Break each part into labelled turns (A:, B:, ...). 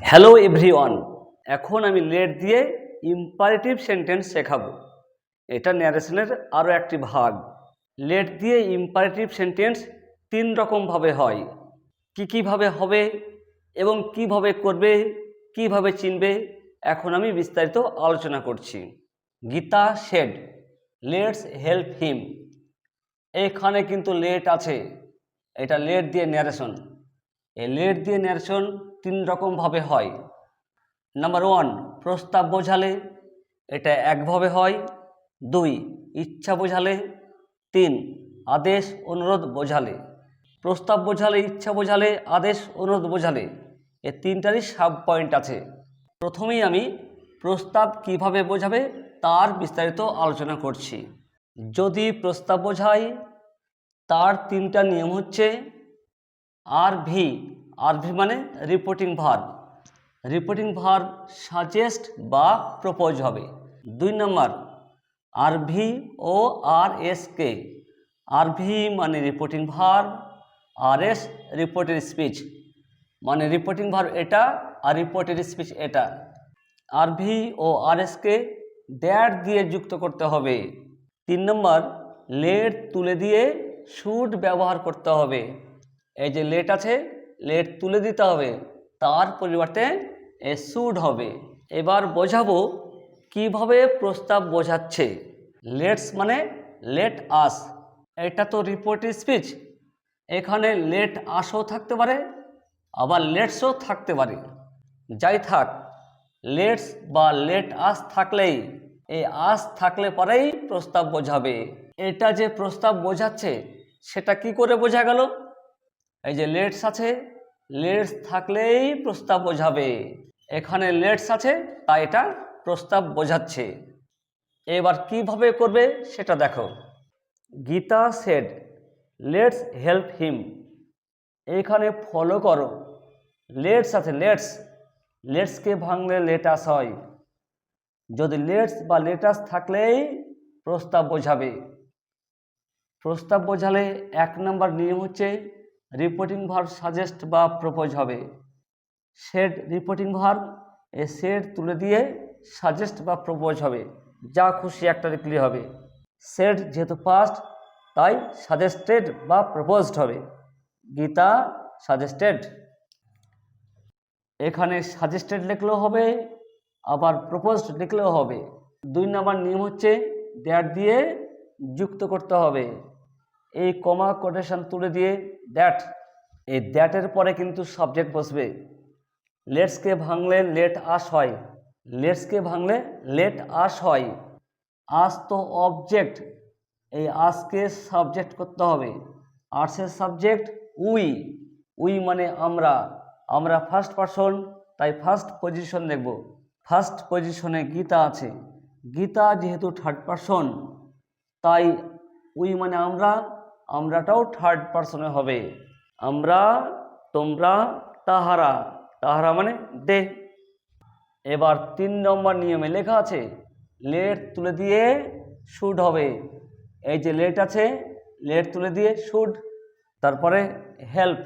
A: Hello everyone, এখন আমি late দিয়ে ইম্পারেটিভ সেন্টেন্স শেখাবো। এটা ন্যারেশনের আরও একটি ভাগ। লেট দিয়ে ইম্পারেটিভ সেন্টেন্স তিন রকমভাবে হয়। কীভাবে হবে এবং কিভাবে করবে, কিভাবে চিনবে, এখন আমি বিস্তারিত আলোচনা করছি। Gita said, let's help him. এখানে কিন্তু লেট আছে, এটা লেট দিয়ে ন্যারেশন। এই লেট দিয়ে ন্যারেশন তিন রকমভাবে হয়। নাম্বার 1, প্রস্তাব বোঝালে, এটা একভাবে হয়। 2, ইচ্ছা বোঝালে। 3, আদেশ অনুরোধ বোঝালে। প্রস্তাব বোঝালে, ইচ্ছা বোঝালে, আদেশ অনুরোধ বোঝালে, এ তিনটারই সাব পয়েন্ট আছে। প্রথমেই আমি প্রস্তাব কিভাবে বোঝাবে তার বিস্তারিত আলোচনা করছি। যদি প্রস্তাব বোঝাই, তার তিনটা নিয়ম হচ্ছে আরভি। আরভি মানে reporting verb. Reporting verb suggest বা প্রপোজ হবে। 2 নম্বর, আরভি ও আরএসকে। আরভি মানে reporting verb, RS reported speech. মানে রিপোর্টিং ভার্ব এটা আর রিপোর্টেড স্পিচ এটা। আরভি ও আরএসকে দ্যাট দিয়ে যুক্ত করতে হবে। 3 নম্বর, লেট তুলে দিয়ে শুড ব্যবহার করতে হবে। এই যে লেট আছে, লেট তুলে দিতে হবে, তার পরিবর্তে এ শুড হবে। এবার বোঝাবো কিভাবে প্রস্তাব বোঝাচ্ছে। লেটস মানে লেট আস, এটা তো রিপোর্টেড স্পিচ। এখানে লেট আসও থাকতে পারে, আবার লেটসও থাকতে পারে। যাই থাক, লেটস বা লেট আস থাকলেই, এই আস থাকলে পরেই প্রস্তাব বোঝাবে। এটা যে প্রস্তাব বোঝাচ্ছে সেটা কি করে বোঝা গেল? এই যে লেটস আছে, লেটস থাকলেই প্রস্তাব বোঝাবে। এখানে লেটস আছে তাই এটা প্রস্তাব বোঝাচ্ছে। এবার কিভাবে করবে সেটা দেখো। Gita said, let's help him. এখানে ফলো করো, লেটস আছে, লেটস, লেটসকে ভাঙলে লেটাস হয়। যদি লেটস বা লেটাস থাকলেই প্রস্তাব বোঝাবে। প্রস্তাব বোঝালে 1 নম্বর নিয়ম হচ্ছে রিপোর্টিং ভার্ব সাজেস্ট বা প্রপোজ হবে। সেড রিপোর্টিং ভার্ব, এ সেড তুলে দিয়ে সাজেস্ট বা প্রপোজ হবে, যা খুশি একটা লিখলে হবে। সেড যেহেতু পাস্ট তাই সাজেস্টেড বা প্রপোজড হবে। গীতা সাজেস্টেড, এখানে সাজেস্টেড লিখলেও হবে, আবার প্রপোজড লিখলেও হবে। 2 নম্বর নিয়ম হচ্ছে দ্যাট দিয়ে যুক্ত করতে হবে। এই কমা কোটেশন তুলে দিয়ে দ্যাট, এই দ্যাটের পরে কিন্তু সাবজেক্ট বসবে। লেটসকে ভাঙলে লেট আস হয়, লেটসকে ভাঙলে লেট আস হয়। আস তো অবজেক্ট, এই আসকে সাবজেক্ট করতে হবে। আর্টসের সাবজেক্ট উই। উই মানে আমরা, আমরা ফার্স্ট পারসন তাই ফার্স্ট পজিশন দেখব। ফার্স্ট পজিশনে গীতা আছে, গীতা যেহেতু থার্ড পারসন তাই উই মানে আমরা, আমরাটাও থার্ড পারসনে হবে। আমরা, তোমরা, তাহারা, তাহারা মানে দে। এবার 3 নম্বর নিয়মে লেখা আছে লেট তুলে দিয়ে শুড হবে। এই যে লেট আছে, লেট তুলে দিয়ে শুড। তারপরে হেল্প,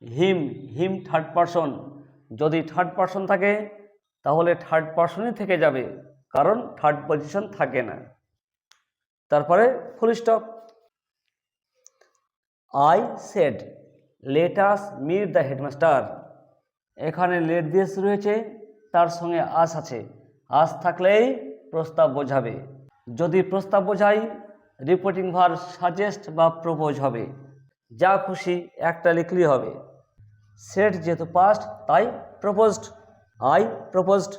A: হিম, হিম থার্ড পারসন। যদি থার্ড পারসন থাকে তাহলে থার্ড পারসনই থেকে যাবে, কারণ থার্ড পজিশন থাকে না। তারপরে full stop. I said let us meet the headmaster. এখানে লেট দিয়ে শুরু হয়েছে, তার সঙ্গে আস আছে, আস থাকলেই প্রস্তাব বোঝাবে। যদি প্রস্তাব বোঝাই রিপোর্টিং ভার্ব সাজেস্ট বা প্রপোজ হবে, যা খুশি একটা লিখলেই হবে। সেড যেহেতু পাস্ট তাই প্রপোজড, আই প্রপোজড।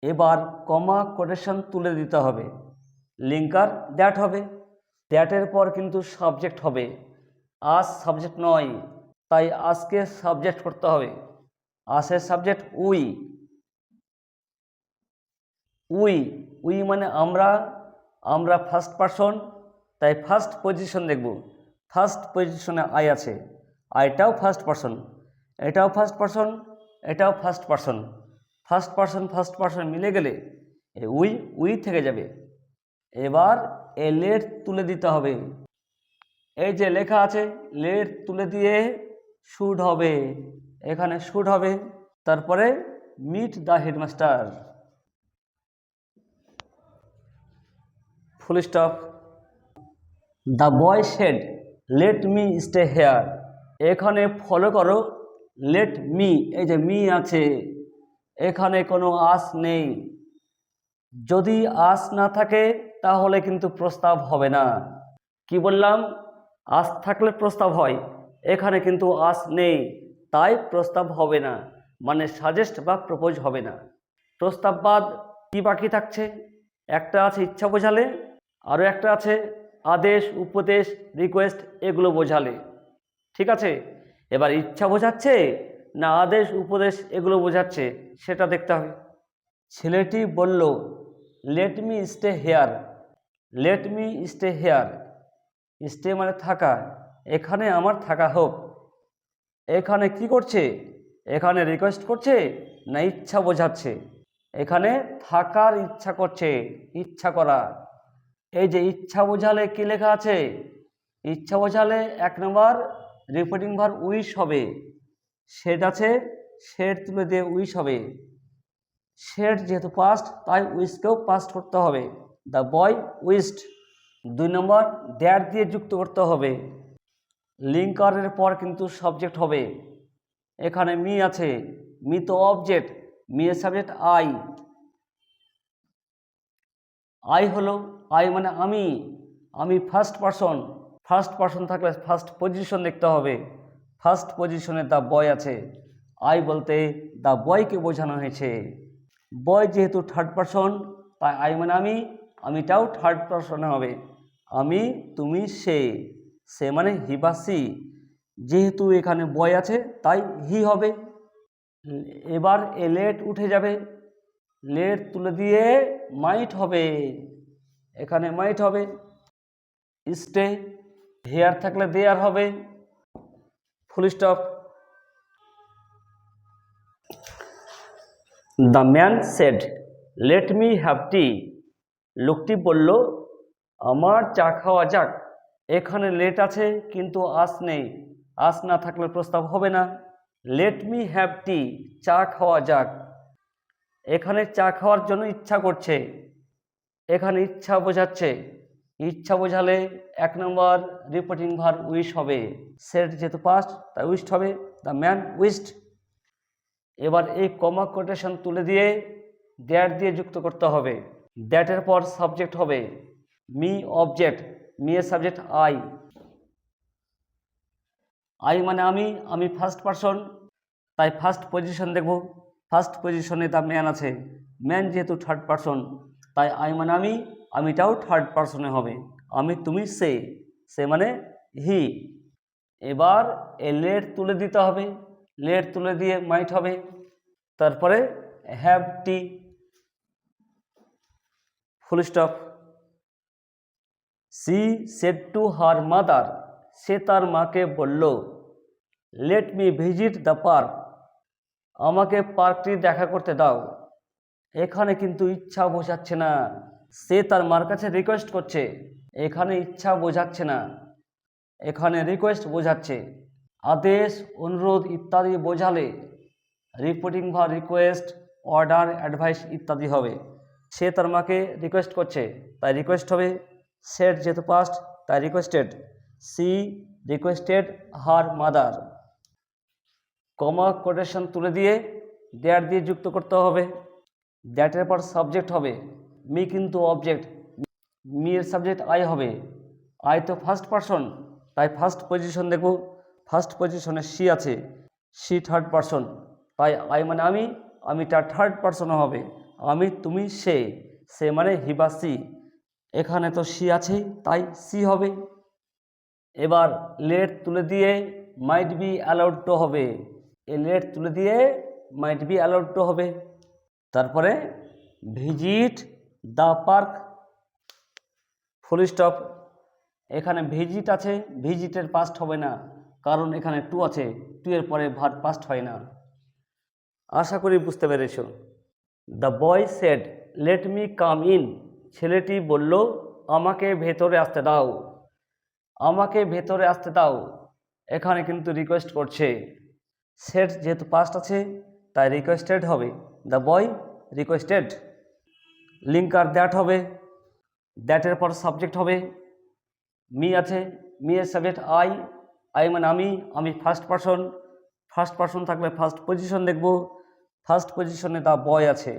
A: এবার কমা কোটেশন তুলে দিতে হবে, লিঙ্কার দ্যাট হবে। দ্যাটের পর কিন্তু সাবজেক্ট হবে, আস সাবজেক্ট নয়, তাই আজকে সাবজেক্ট করতে হবে। আসের সাবজেক্ট উই। উই, উই মানে আমরা, আমরা ফার্স্ট পারসন তাই ফার্স্ট পজিশন দেখব। ফার্স্ট পজিশনে আই আছে, আইটাও ফার্স্ট পারসন, এটাও ফার্স্ট পারসন, এটাও ফার্স্ট পারসন। ফার্স্ট পারসন মিলে গেলে উই উই থেকে যাবে। এবার এ লেট তুলে দিতে হবে। এই যে লেখা আছে লেট তুলে দিয়ে শুড হবে, এখানে শুড হবে। তারপরে meet the headmaster, full stop. The boy said let me stay here, এখানে ফলো করো লেট মি, এই যে মি আছে, এখানে কোনো আস নেই। যদি আস না থাকে তাহলে কিন্তু প্রস্তাব হবে না। কি বললাম? আস থাকলে প্রস্তাব হয়, এখানে কিন্তু আস নেই, তাই প্রস্তাব হবে না, মানে সাজেস্ট বা প্রপোজ হবে না। প্রস্তাব বাদ কি বাকি থাকছে? একটা আছে ইচ্ছা বোঝালে, আরও একটা আছে আদেশ, উপদেশ, রিকোয়েস্ট, এগুলো বোঝালে। ঠিক আছে, এবার ইচ্ছা বোঝাচ্ছে না আদেশ, উপদেশ এগুলো বোঝাচ্ছে সেটা দেখতে হবে। ছেলেটি বলল let me stay hair, late me stay hair, stay মানে থাকা, এখানে আমার থাকা হোক। এখানে কি করছে? এখানে রিকোয়েস্ট করছে না ইচ্ছা বোঝাচ্ছে? এখানে থাকার ইচ্ছা করছে, ইচ্ছা করা। এই যে ইচ্ছা বোঝালে কি লেখা আছে? ইচ্ছা বোঝালে 1 নম্বর রিপিটিং ভার্ব উইশ হবে, সেট আছে, সেট তুলে দিয়ে উইশ হবে। সেট যেহেতু পাস্ট তাই উইশকেও পাস্ট করতে হবে, the boy wished. 2 number that দিয়ে যুক্ত করতে হবে, লিঙ্কারের পর কিন্তু সাবজেক্ট হবে। এখানে মি আছে, মি তো অবজেক্ট, মি এর সাবজেক্ট আই, আই হলো, আই মানে আমি, আমি ফার্স্ট পারসন, ফার্স্ট পারসন থাকলে ফার্স্ট পজিশন দেখতে হবে, ফার্স্ট পজিশনে দ্য বয় আছে, আই বলতে দ্য বয়কে বোঝানো হয়েছে। বয় যেহেতু থার্ড পারসন তাই আই মানে আমি, আমিটাও থার্ড পারসনে হবে, আমি, তুমি, সে, সে মানে হি বা সি, যেহেতু এখানে বয় আছে তাই হি হবে। এবার এ লেট উঠে যাবে, লেট তুলে দিয়ে মাইট হবে, এখানে মাইট হবে। স্টে হেয়ার থাকলে দেয়ার হবে, ফুল stop. The man said let me have tea, লোকটি বলল আমার চা খাওয়া যাক। এখানে লেট আছে কিন্তু আস নেই, আস না থাকলে প্রস্তাব হবে না। লেট মি হ্যাভ টি, চা খাওয়া যাক। এখানে চা খাওয়ার জন্য ইচ্ছা করছে, এখানে ইচ্ছা বোঝাচ্ছে, ইচ্ছা বোঝালে 1 নম্বর রিপিটিং ভার্ব উইশ হবে, সেট যেহেতু পাস্ট তাই উইশড হবে, দ্য ম্যান উইশড। এবার এই কমা কোটেশন তুলে দিয়ে দ্যাট দিয়ে যুক্ত করতে হবে, দ্যাটের পর সাবজেক্ট হবে, মি অবজেক্ট, মি এর সাবজেক্ট আই, আই মানে আমি, আমি ফার্স্ট পারসন তাই ফার্স্ট পজিশন দেখব, ফার্স্ট পজিশনে দ্য ম্যান আছে, ম্যান যেহেতু থার্ড পারসন তাই আই মানে আমি, আমিটাও থার্ড পারসনে হবে, আমি, তুমি, সে, সে মানে হি। এবার এ লেট তুলে দিতে হবে, লেট তুলে দিয়ে মাইট হবে, তারপরে হ্যাভ টি, full stop. She said to her mother, সে তার মাকে বলল let me visit the park, আমাকে পার্কটি দেখা করতে দাও। এখানে কিন্তু ইচ্ছা বোঝাচ্ছে না, সে তার মার কাছে রিকোয়েস্ট করছে, এখানে ইচ্ছা বোঝাচ্ছে না, এখানে রিকোয়েস্ট বোঝাচ্ছে। আদেশ, অনুরোধ ইত্যাদি বোঝালে repeating verb request, order, advice ইত্যাদি হবে। সে তার মাকে রিকোয়েস্ট করছে তাই রিকোয়েস্ট হবে, সেড যেহেতু পাস্ট তাই requested, she requested her mother. Comma quotation তুলে দিয়ে দ্যাট দিয়ে যুক্ত করতে হবে, দ্যাটের পর সাবজেক্ট হবে, মি কিন্তু অবজেক্ট, মি এর সাবজেক্ট আই হবে, আই তো ফার্স্ট পারসন তাই ফার্স্ট পজিশন দেখব, ফার্স্ট পজিশনে সি আছে, সি থার্ড পারসন তাই আই মানে আমি, আমিটা থার্ড পারসনে হবে, আমি, তুমি, সে, সে মানে হি বা সি, এখানে তো সি আছেই তাই সি হবে। এবার লেট তুলে দিয়ে মাইট বি অ্যালাউড টু হবে, এ লেট তুলে দিয়ে মাইট বি অ্যালাউড টু হবে। তারপরে visit the park, full stop. এখানে ভিজিট আছে, ভিজিটের পাস্ট হবে না কারণ এখানে টু আছে, টু এর পরে ভার্ব পাস্ট হয় না। আশা করি বুঝতে পেরেছ। The boy said let me come in, ছেলেটি বলল আমাকে ভেতরে আসতে দাও। আমাকে ভেতরে আসতে দাও, এখানে কিন্তু রিকোয়েস্ট করছে। সেট যেহেতু পাস্ট আছে তাই রিকোয়েস্টেড হবে, the boy requested. Linker that হবে, দ্যাটের পর সাবজেক্ট হবে। মি আছে, মি এর সাবজেক্ট আই, আই মানে আমি ফার্স্ট পারসন থাকলে ফার্স্ট পজিশন দেখব। ফার্স্ট পজিশনে দ্য বয় আছে,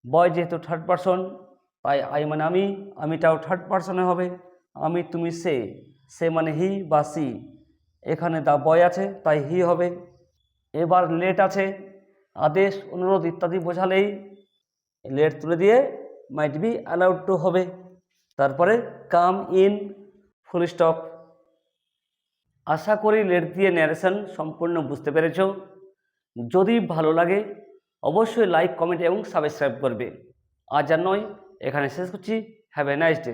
A: বয় যেহেতু থার্ড পারসন তাই আই মানে আমিটাও থার্ড পারসনে হবে। আমি তুমি সে মানে হি বা সি, এখানে দ্য বয় আছে তাই হি হবে। এবার লেট আছে, আদেশ অনুরোধ ইত্যাদি বোঝালেই লেট তুলে দিয়ে মাইট বি অ্যালাউড টু হবে। তারপরে কাম ইন, ফুল স্টপ। আশা করি লেট দিয়ে ন্যারেশন সম্পূর্ণ বুঝতে পেরেছ। যদি ভালো লাগে অবশ্যই লাইক, কমেন্ট এবং সাবস্ক্রাইব করবে। আজ আর নয়, এখানে শেষ করছি। Have a nice day.